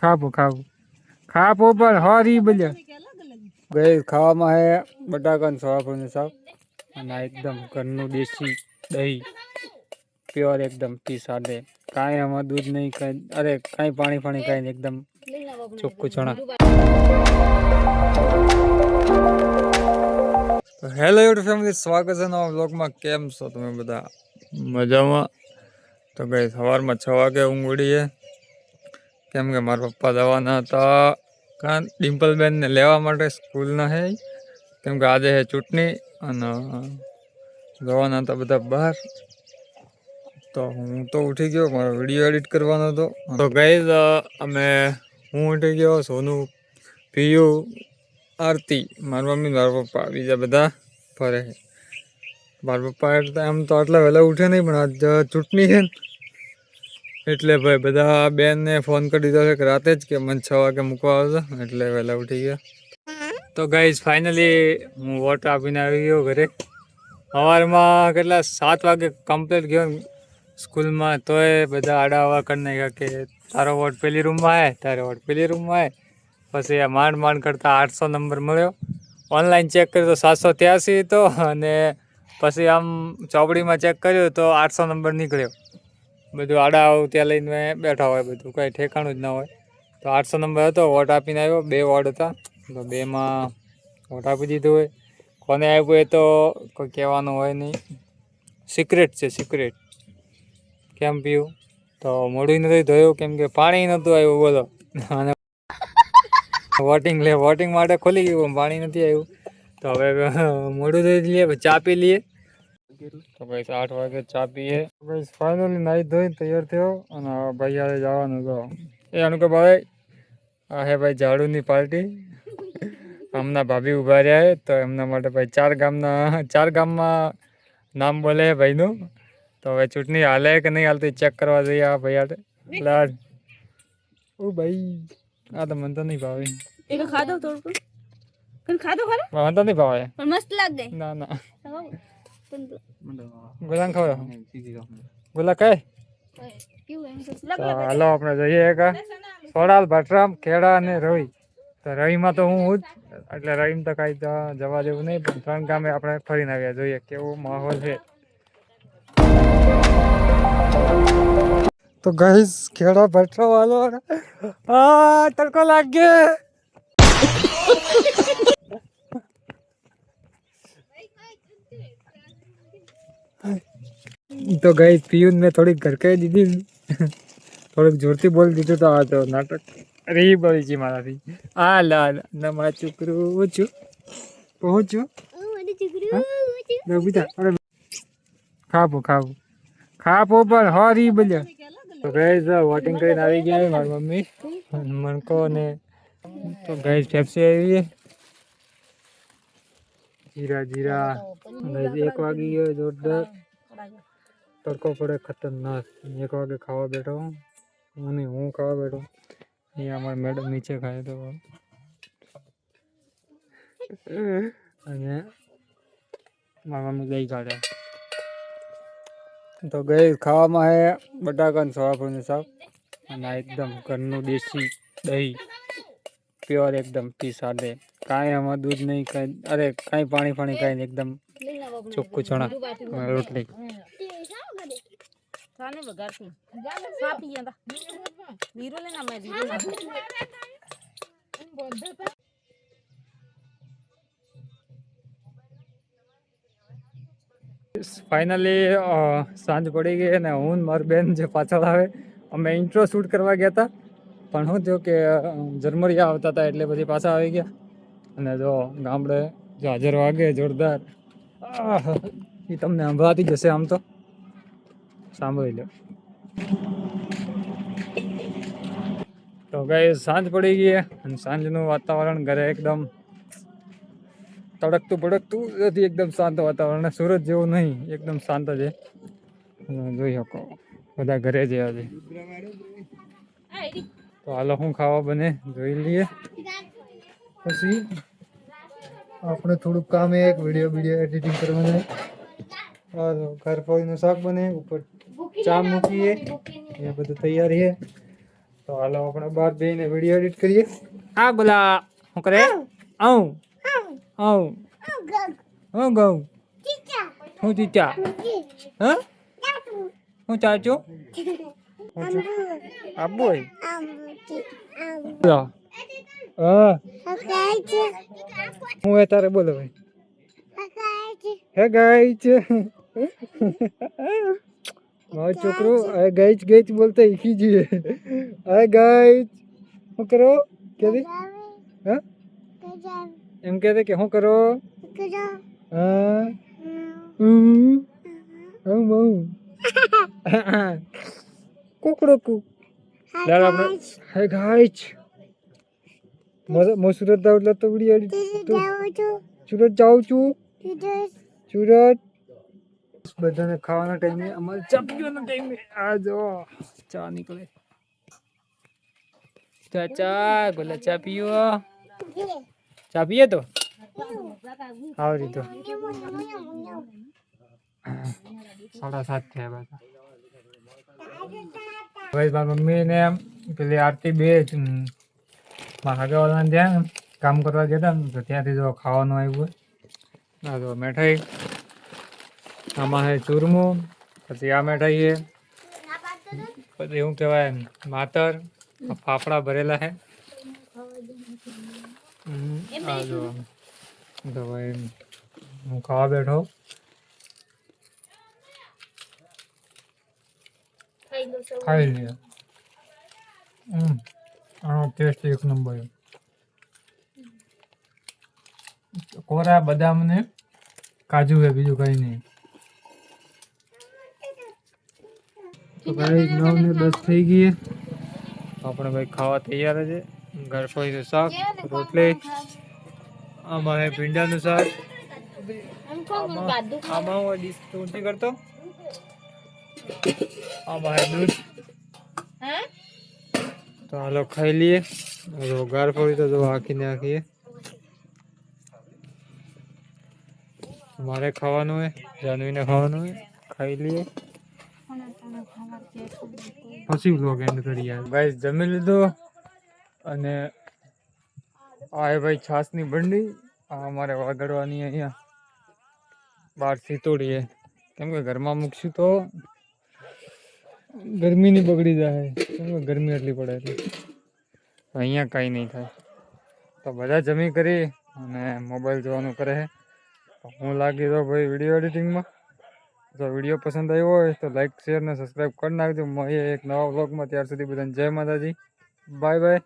ખાપો ખાપો ખાપો પણ હરી બોલે ગઈ ખાવામાં હે બટાકા સોયાબીન શાક અને એકદમ ઘરનું દેશી દહીં પ્યોર એકદમ ટી સાથે કાંઈ આમાં દૂધ નહીં કાંઈ અરે કાંઈ પાણી કાંઈ નહીં એકદમ ચોખ્ખું ચણા. હેલો યુટ્યુબ ફેમિલી, સ્વાગત છે નવા વ્લોગમાં. કેમ છો તમે બધા? મજામાં? તો ગઈ સવારમાં 6 વાગે ઊંઘ ઉડી છે કેમ કે મારા પપ્પા જવાના હતા કાં ડિમ્પલબેનને લેવા માટે સ્કૂલના હે, કેમ કે આજે છે ચૂંટણી અને જવાના હતા બધા બહાર. તો હું તો ઉઠી ગયો, મારો વિડીયો એડિટ કરવાનો હતો. તો ગાઈઝ હું ઉઠી ગયો, સોનું, પિયુ, આરતી, મારી મમ્મી, મારા પપ્પા, બીજા બધા ફરે. મારા પપ્પા એટલે એમ તો આટલા વહેલા ઉઠે નહીં, પણ આજ ચૂંટણી છે ને એટલે ભાઈ બધા બેનને ફોન કરી દીધો છે કે રાતે જ કે મને 6 વાગે મૂકવા આવજો, એટલે વહેલા ઉઠી ગયા. તો ગાઈઝ ફાઇનલી હું વોટ આપીને આવી ગયો ઘરે. સવારમાં કેટલા 7 વાગે કમ્પ્લીટ ગયો સ્કૂલમાં, તોય બધા આડા હવા કરી નાખ્યા કે તારો વોટ પેલી રૂમમાં આવે, તારો વોટ પેલી રૂમમાં આવે. પછી આ માંડ કરતાં 800 નંબર મળ્યો. ઓનલાઈન ચેક કર્યું તો 783 હતો, અને પછી આમ ચોપડીમાં ચેક કર્યું તો 800 નંબર નીકળ્યો. બધું આડા આવું ત્યાં લઈને બેઠા હોય, બધું કંઈ ઠેકાણું જ ના હોય. તો 800 નંબર હતો, વોટ આપીને આવ્યો. 2 વોર્ડ હતા, તો 2માં વોટ આપી દીધો હોય. કોને આપ્યું એ તો કોઈ કહેવાનું હોય નહીં, સિક્રેટ છે સિક્રેટ. કેમ પીવું તો મોઢું નથી ધોયું કેમ કે પાણી નહોતું આવ્યું, બોલો. અને વોટિંગ માટે ખોલી ગયું, પાણી નથી આવ્યું. તો હવે મોઢું ધોઈ લઈએ, ચા પી લઈએ. તો ભાઈ 8 વાગે ચા પીએ. ભાઈ ફાઇનલી નાહી ધોઈ તૈયાર થયો અને ભાઈ યારે જવાનું તો એ અનુક ભાઈ આ હે ભાઈ ઝાડુની પાર્ટી. હમણાં ભાભી ઉભા રહ્યા હે, તો એમના માટે ભાઈ 4 ગામમાં નામ બોલે ભાઈનું. તો હવે ચૂંટણી હાલે કે નહીં હાલતી ચેક કરવા જઈએ આ ભાઈ હાટે. ઓ ભાઈ આ તો મને તો નહીં ભાવે. ખાધો થોડું ખાધો ખરા મને તો નહીં ભાવે, પણ મસ્ત લાગે. ના ના ગુલામ ખાવ ગુલા કઈ. હાલો આપણે જઈએ એક સોડાલ, ભટરામ, ખેડા અને રવિ. તો રવિમાં તો હું જ, એટલે રવિમાં તો કાંઈ જવા જેવું નહીં, પણ 3 ગામે આપણે ફરીને આવ્યા. જોઈએ કેવો માહોલ છે. તો ગાઈસ ખેડા ભટરામ હાલો. હા તડકો લાગ્યો. તો ગઈ પિયુન મેં થોડીક ઘરકાઈ દીધી, થોડીક જોરથી બોલી દીધું તો આ તો નાટક રી બોલી છે મારાથી. આ લા મારા છોકરું છું પહોંચ્યું. ખાપો પણ હરી બોલ્યા. તો ગઈઝ વોટિંગ કરીને આવી ગયા મારી મમ્મી મણકો ને. તો ગઈઝ પેપ્સી આવી, જીરા 1 વાગી ગયો જોરદાર. તડકો પડે ખતરનાક. 1 વાગે ખાવા બેઠો અને હું ખાવા બેઠો. અહીંયા અમારે મેડમ નીચે ખાય તો, અને મારા મમ્મી દહીં કાઢ્યા. તો ગઈ ખાવામાં હે બટાકા સોયાબીન શાક અને એકદમ ઘરનું દેશી દહીં પ્યોર એકદમ ટી સાથે કાંઈ આમાં દૂધ નહીં કાંઈ અરે કાંઈ પાણી કાંઈ નહીં, એકદમ ચોખ્ખું ચણા રોટલી. ફાઇનલી સાંજ પડી ગઈ અને હું મારી બેન જે પાછળ આવે, અમે ઇન્ટ્રો શૂટ કરવા ગયા હતા, પણ શું થયું કે ઝરમરિયા આવતા હતા એટલે પછી પાછા આવી ગયા. અને જો ગામડે જો હાજર વાગે જોરદાર, એ તમને સંભળાતી જશે, આમ તો સાંભળી લો. તો ગાઈસ સાંજ પડી ગઈ અને સાંજનું વાતાવરણ ઘરે એકદમ તડકતું ભડકતું નથી, એકદમ શાંત વાતાવરણ. સુરત જેવું નહીં, એકદમ શાંત છે. જોઈ શકો બધા ઘરે છે આજે. તો હાલો શું ખાવા બને જોઈ લઈએ, પછી આપણે થોડુંક કામ એક વિડીયો એડિટિંગ કરવાનું. ઘર ફળીનું શાક બને, ઉપર ચા મૂકીએ, એ બધું તૈયાર છે. તો હાલો આપણે બાર બેને વિડીયો એડિટ કરીએ. આ બોલા શું કરે? આવ આવ હું ગઉ હું ચીચા હા હું ચાચો આબુ હોય હા હું એ તારે બોલો ભાઈ હે ગાઈચ મારો છોકરો હે ગાઈચ ગાઈચ બોલતા શીખી જઈએ. હે ગાઈચ શું કરો કે હા એમ કહે કે શું કરો હા કુકડો કુક યાર આપણે હે ગાઈચ મો સુરત જાવ એટલે તો વિડીયો સુરત જાઉં છું સુરત બધાને ખાવાના ટાઈમે અમારે ચા પીવાના ટાઈમે આ જો ચા નીકળે ચાચા ગોલા ચા પીવો ચા પીએ તો આવરી તો 7:30 થયા પાછા. ભાઈ મારી મમ્મી ને પેલી આરતી બે મારા હગાવાળાને ત્યાં કામ કરવા ગયા હતા તો ત્યાંથી જો ખાવાનું આવ્યું હોય. જો મીઠાઈ આમાં છે ચૂરમું, પછી આ મીઠાઈ છે, પછી શું કહેવાય માતર ફાફડા ભરેલા છે. આ જો ભાઈ હું ખાવા બેઠો. ખાઈ લે આનો ટેસ્ટ એક નંબર. કોરા બદામ ને કાજુ છે, બીજું કઈ નહીં. તો ભાઈ 9 ને 10 થઈ ગઈ આપણે ભાઈ ખાવા તૈયાર છે. ગરફળીનું શાક, રોટલી, આમાં છે ભીંડાનું શાક, આમાં હું ડીશ ઊંચી કરતો, આમાં છે દૂધ. તો હાલો ખાઈ લઈએ. ગરફળી તો જો આખીને આખીએ મારે ખાવાનું હોય, જાનવીને ખાવાનું હોય. ખાઈ લઈએ પછી વ્લોગ એન્ડ કરીએ. ભાઈ જમી લીધું અને આ ભાઈ છાસની બંડી આ અમારે વાગડવાની અહીંયા બહારથી તોડીએ, કેમ કે ઘરમાં મૂકશું તો ગરમીની બગડી જાય, કેમ કે ગરમી એટલી પડે એટલે અહીંયા કાંઈ નહીં થાય. તો બધા જમી કરી અને મોબાઈલ જોવાનું કરે છે. હું લાગી તો ભાઈ વિડીયો એડિટિંગમાં. જો વિડીયો પસંદ આવ્યો હોય તો લાઈક શેર ને સબસ્ક્રાઈબ કરી નાખજો. મળીએ એક નવા વ્લોગમાં. ત્યાર સુધી બધાને જય માતાજી, બાય બાય.